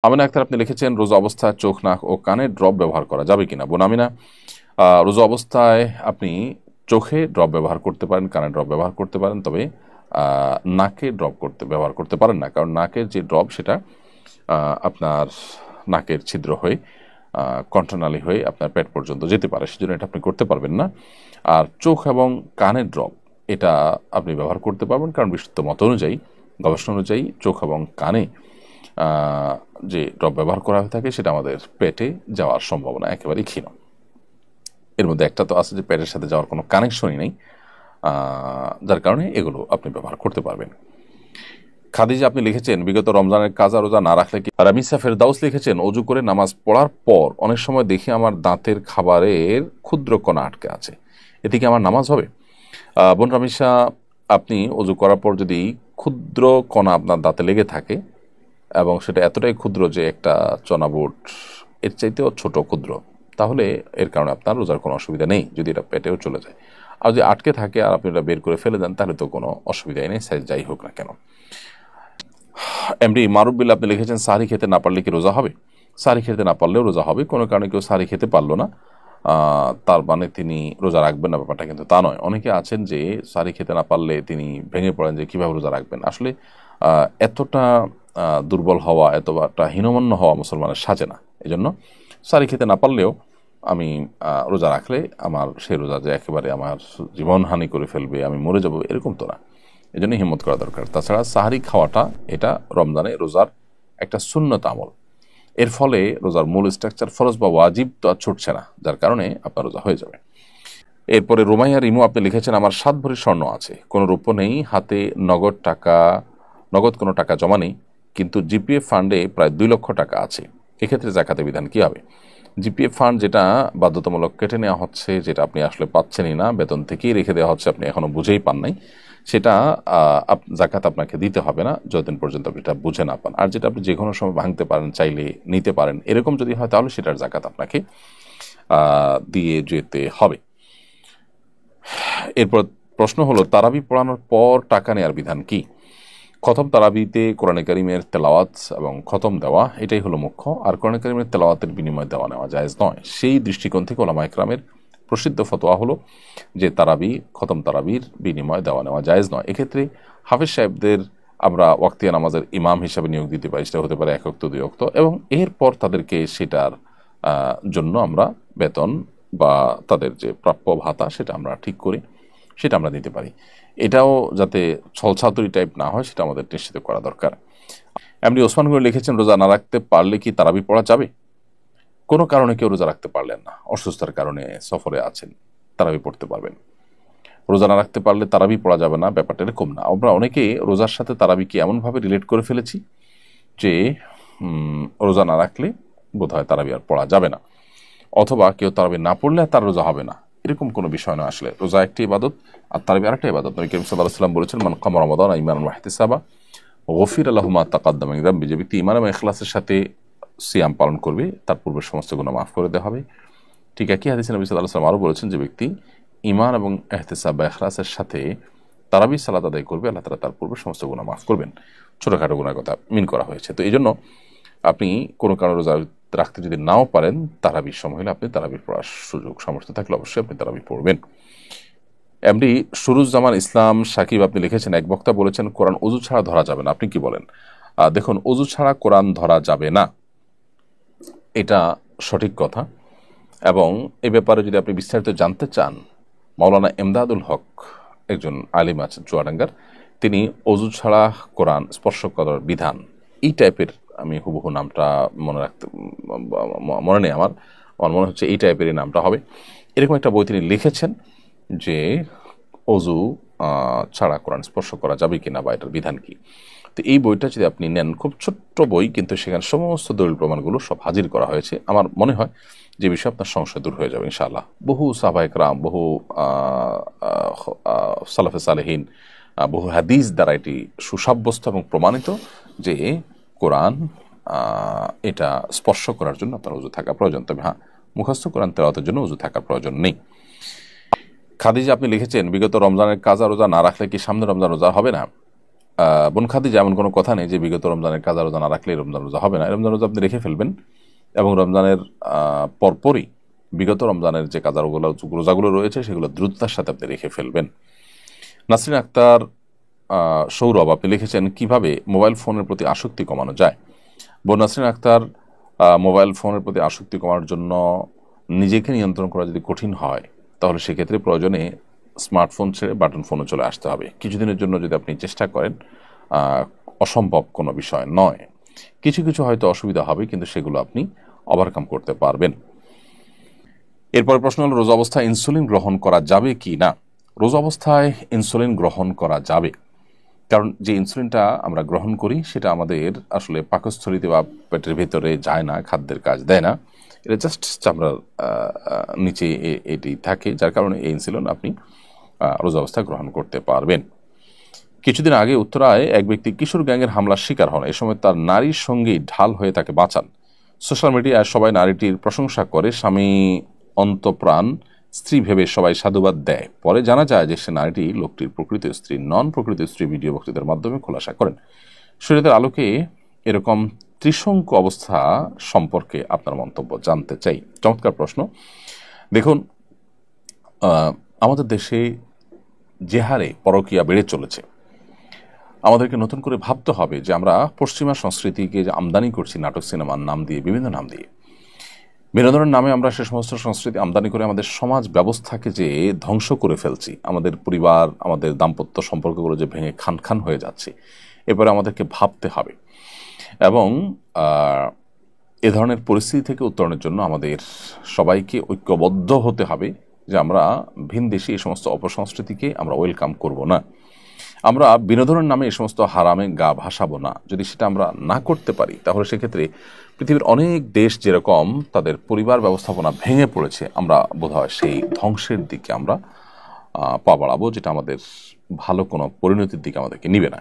আমিনা আক্তার আপনি লিখেছেন রোজা অবস্থায় চোখ, নাক ও কানে ড্রপ ব্যবহার করা যাবে কিনা। বোন আমিনা, রোজা অবস্থায় আপনি চোখে ড্রপ ব্যবহার করতে পারেন, কানে ড্রপ ব্যবহার করতে পারেন, তবে নাকে ড্রপ ব্যবহার করতে পারেন না, কারণ নাকের যে ড্রপ সেটা আপনার নাকের ছিদ্র হয়ে কণ্ঠনালী হয়ে আপনার পেট পর্যন্ত যেতে পারে, সেজন্য এটা আপনি করতে পারবেন না। আর চোখ এবং কানের ড্রপ এটা আপনি ব্যবহার করতে পারবেন, কারণ বিশুদ্ধ মত অনুযায়ী, গবেষণা অনুযায়ী চোখ এবং কানে যে ড্রপ ব্যবহার করা হয়ে থাকে সেটা আমাদের পেটে যাওয়ার সম্ভাবনা একেবারেই ক্ষীণ। এর মধ্যে একটা তো আছে যে পেটের সাথে যাওয়ার কোনো কানেকশনই নেই, যার কারণে এগুলো আপনি ব্যবহার করতে পারবেন। খাদিজা আপনি লিখেছেন বিগত রমজানের কাজা রোজা না রাখলে কি। রামিসা ফেরদাউস লিখেছেন অজু করে নামাজ পড়ার পর অনেক সময় দেখি আমার দাঁতের খাবারের ক্ষুদ্র কণা আটকে আছে, এতে কি আমার নামাজ হবে? বোন রামিসা, আপনি অজু করার পর যদি ক্ষুদ্র কণা আপনার দাঁতে লেগে থাকে এবং সেটা এতটাই ক্ষুদ্র যে একটা চনাবুট এর চাইতেও ছোট ক্ষুদ্র, তাহলে এর কারণে আপনার রোজার কোনো অসুবিধা নেই, যদি এটা পেটেও চলে যায়। আর যদি আটকে থাকে আর আপনি এটা বের করে ফেলে দেন তাহলে তো কোনো অসুবিধাই নেই, সাইজ যাই হোক না কেন। এমডি মারুফ বিল্লাহ আপনি লিখেছেন সাহরি খেতে না পারলে কি রোজা হবে? সাহরি খেতে না পারলেও রোজা হবে। কোনো কারণে কেউ সাহরি খেতে পারলো না তার মানে তিনি রোজা রাখবেন না, ব্যাপারটা কিন্তু তা নয়। অনেকে আছেন যে সাহরি খেতে না পারলে তিনি ভেঙে পড়েন যে কীভাবে রোজা রাখবেন। আসলে এতটা দুর্বল হওয়া, এতটা হীনমন্য হওয়া মুসলমানের সাজে না। এই জন্য সাহরি খেতে না পারলেও আমি রোজা রাখলে আমার সেই রোজা যে একেবারে আমার জীবনহানি করে ফেলবে, আমি মরে যাব, এরকম তো না। এই জন্য হিম্মত করা দরকার। তাছাড়া সাহারি খাওয়াটা এটা রমজানে রোজার একটা সুন্নত আমল, এর ফলে রোজার মূল স্ট্রাকচার ফরজ বা ওয়াজিব তো আর ছুটছে না, যার কারণে আপনার রোজা হয়ে যাবে। এরপরে রোমাইয়া রিমু আপনি লিখেছেন আমার 7 ভরি স্বর্ণ আছে, কোনো রূপ নেই, হাতে নগদ কোনো টাকা জমা নেই, কিন্তু জিপিএফ ফান্ডে প্রায় 2 লক্ষ টাকা আছে, এক্ষেত্রে জাকাতের বিধান কি হবে? জিপিএফ ফান্ড যেটা বাধ্যতামূলক কেটে নেওয়া হচ্ছে, যেটা আপনি আসলে পাচ্ছেনই না, বেতন থেকেই রেখে দেওয়া হচ্ছে, আপনি এখনো বুঝেই পান নাই, সেটা জাকাত আপনাকে দিতে হবে না যতদিন পর্যন্ত আপনি এটা বুঝে না পান। আর যেটা আপনি যে কোনো সময় ভাঙতে পারেন, চাইলে নিতে পারেন, এরকম যদি হয় তাহলে সেটার জাকাত আপনাকে দিয়ে যেতে হবে। এরপর প্রশ্ন হলো তারাবি পড়ানোর পর টাকা নেওয়ার বিধান কি? খতম তারাবিতে কোরআনে কারিমের তেলাওয়াত এবং খতম দেওয়া এটাই হলো মুখ্য, আর কোরআনে কারিমের তেলাওয়াতের বিনিময়ে দেওয়া নেওয়া জায়েজ নয়। সেই দৃষ্টিকোণ থেকে ওলামা ইকরামের প্রসিদ্ধ ফতোয়া হলো যে খতম তারাবির বিনিময়ে দেওয়া নেওয়া জায়েজ নয়। এক্ষেত্রে হাফেজ সাহেবদের আমরা ওয়াক্তিয়া নামাজের ইমাম হিসাবে নিয়োগ দিতে পারি, সেটা হতে পারে 1 ওয়াক্ত 2 ওয়াক্ত, এবং এরপর তাদেরকে সেটার জন্য আমরা বেতন বা তাদের যে প্রাপ্য ভাতা সেটা আমরা ঠিক করি, সেটা আমরা দিতে পারি। এটাও যাতে ছলছাতুরি টাইপ না হয় সেটা আমাদের নিশ্চিত করা দরকার। এমনি ওসমান গনি লিখেছেন রোজা না রাখতে পারলে কি তারাবি পড়া যাবে? কোনো কারণে কেউ রোজা রাখতে পারলেন না, অসুস্থতার কারণে সফরে আছেন, তারাবি পড়তে পারবেন। রোজা না রাখতে পারলে তারাবি পড়া যাবে না, ব্যাপারটা এরকম না। আমরা অনেকে রোজার সাথে তারাবিকে এমনভাবে রিলেট করে ফেলেছি যে রোজা না রাখলে বোধহয় তারাবি আর পড়া যাবে না, অথবা কেউ তারাবি না পড়লে তার রোজা হবে না, এরকম কোনো বিষয় নয়। আসলে রোজা একটি ইবাদত আর তারাবি আরেকটা ইবাদত। নবী করিম সাল্লাল্লাহু আলাইহি ওয়াসাল্লাম বলেছেন মান কামা রমাদান ঈমানান ওয়া ইহতিসাবা গফিরা লাহু মা তাকাদ্দামা মিন যামবি। যে ব্যক্তি ঈমান এবং ইখলাসের সাথে সিয়াম পালন করবে তার পূর্বের সমস্ত গুনাহ মাফ করে দেওয়া হবে। ঠিক একই হাদিসে নবী সাল্লাল্লাহু আলাইহি ওয়াসাল্লাম আরও বলেছেন যে ব্যক্তি ঈমান এবং ইহতিসাব বা ইখলাসের সাথে তারাবি সালাত আদায় করবে, আল্লাহ তাআলা তার পূর্বের সমস্ত গুনাহ মাফ করবেন। ছোটখাটো গুনাহের কথা মিন করা হয়েছে। তো এই জন্য আপনি কোনো কারণে রোজা রাখতে যদি নাও পারেন, তারাবির সময় হলে আপনি তারাবির পড়ার সুযোগ সামর্থ্য থাকলে অবশ্যই আপনি তারাবি পড়বেন। এমডি সুরুজ্জামান ইসলাম সাকিব আপনি লিখেছেন এক বক্তা বলেছেন কোরআন ওযু ছাড়া ধরা যাবে না, আপনি কি বলেন? দেখুন, ওযু ছাড়া কোরআন ধরা যাবে না, এটা সঠিক কথা। এবং এ ব্যাপারে যদি আপনি বিস্তারিত জানতে চান, মাওলানা এমদাদুল হক একজন আলিম আছেন চুয়াডাঙ্গার, তিনি ওযু ছাড়া কোরআন স্পর্শ করার বিধান, এই টাইপের, আমি হুবহু নামটা মনে নেই, আমার মনে হচ্ছে এই টাইপেরই নামটা হবে, এরকম একটা বই তিনি লিখেছেন যে ওযু ছাড়া কোরআন স্পর্শ করা যাবে কিনা বা এটার বিধান কি। তো এই বইটা যদি আপনি নেন, খুব ছোট্ট বই, কিন্তু সেখানে সমস্ত দলিল প্রমাণগুলো সব হাজির করা হয়েছে। আমার মনে হয় যে বিষয়ে আপনার সংশয় দূর হয়ে যাবে ইনশাআল্লাহ। বহু সাহাবা ইকরাম, বহু সালাফে সালেহিন, বহু হাদিস দ্বারা এটি সুসাব্যস্ত এবং প্রমাণিত যে কোরআন এটা স্পর্শ করার জন্য আপনার ওযু থাকা প্রয়োজন। তবে হ্যাঁ, মুখস্থ কোরআন তেলাওয়াতের জন্য ওযু থাকার প্রয়োজন নেই। খাদিজা আপনি লিখেছেন বিগত রমজানের কাজা রোজা না রাখলে কি সামনে রমজান রোজা হবে না? বোন খাদিজা, এমন কোনো কথা নেই যে বিগত রমজানের কাজা রোজা না রাখলে রমজান রোজা হবে না। রমজান রোজা আপনি রেখে ফেলবেন এবং রমজানের পরপরই বিগত রমজানের যে কাজা রোজাগুলো রয়েছে সেগুলো দ্রুততার সাথে আপনি রেখে ফেলবেন। নাসরিন আক্তার সৌরভ, আপনি লিখেছেন কিভাবে মোবাইল ফোনের প্রতি আসক্তি কমানো যায়। বোন নাসরিন আক্তার, মোবাইল ফোনের প্রতি আসক্তি কমানোর জন্য নিজেকে নিয়ন্ত্রণ করা যদি কঠিন হয় তাহলে সেক্ষেত্রে প্রয়োজনে স্মার্টফোন ছেড়ে বাটন ফোনে চলে আসতে হবে। কিছুদিনের জন্য যদি আপনি চেষ্টা করেন, অসম্ভব কোনো বিষয় নয়। কিছু কিছু হয়তো অসুবিধা হবে, কিন্তু সেগুলো আপনি ওভারকাম করতে পারবেন। এরপর প্রশ্ন হল, রোজা অবস্থায় ইনসুলিন গ্রহণ করা যাবে কি না। রোজা অবস্থায় ইনসুলিন গ্রহণ করা যাবে, কারণ যে ইনসুলিনটা আমরা গ্রহণ করি সেটা আমাদের আসলে পাকস্থলীতে বা পেটের ভেতরে যায় না, খাদ্যের কাজ দেয় না, এটা জাস্ট চামড়ার নিচে এটি থাকে, যার কারণে এই ইনসুলিন আপনি রোজা অবস্থায় গ্রহণ করতে পারবেন। কিছুদিন আগে উত্তরায় এক ব্যক্তি কিশোর গ্যাংয়ের হামলার শিকার হন। এ সময় তার নারীর সঙ্গী ঢাল হয়ে তাকে বাঁচান। সোশ্যাল মিডিয়ায় সবাই নারীটির প্রশংসা করে, স্বামী অন্তপ্রাণ স্ত্রী ভেবে সবাই সাধুবাদ দেয়। পরে জানা যায় যে সে নারীটি লোকটির প্রকৃত স্ত্রী নন। প্রকৃত স্ত্রী ভিডিও বক্তৃতার মাধ্যমে খোলাসা করেন। শরীয়তের আলোকে এরকম ত্রিশঙ্কু অবস্থা সম্পর্কে আপনার মন্তব্য জানতে চাই। চমৎকার প্রশ্ন। দেখুন, আমাদের দেশে যে হারে পরকীয়া বেড়ে চলেছে, আমাদেরকে নতুন করে ভাবতে হবে যে আমরা পশ্চিমা সংস্কৃতিকে যে আমদানি করছি নাটক সিনেমার নাম দিয়ে, বিভিন্ন নাম দিয়ে, বিনোদনের নামে আমরা সে সমস্ত সংস্কৃতি আমদানি করে আমাদের সমাজ ব্যবস্থাকে যে ধ্বংস করে ফেলছি, আমাদের পরিবার, আমাদের দাম্পত্য সম্পর্কগুলো যে ভেঙে খান খান হয়ে যাচ্ছে, এরপরে আমাদেরকে ভাবতে হবে এবং এ ধরনের পরিস্থিতি থেকে উত্তরণের জন্য আমাদের সবাইকে ঐক্যবদ্ধ হতে হবে যে আমরা ভিনদেশী এই সমস্ত অপসংস্কৃতিকে আমরা ওয়েলকাম করব না। আমরা বিনোদনের নামে এই সমস্ত হারামে গা ভাসাবো না। যদি সেটা আমরা না করতে পারি তাহলে সেক্ষেত্রে পৃথিবীর অনেক দেশ যেরকম তাদের পরিবার ব্যবস্থাপনা ভেঙে পড়েছে, আমরা বোধহয় সেই ধ্বংসের দিকে আমরা পা বাড়াবো, যেটা আমাদের ভালো কোনো পরিণতির দিকে আমাদেরকে নিবে না।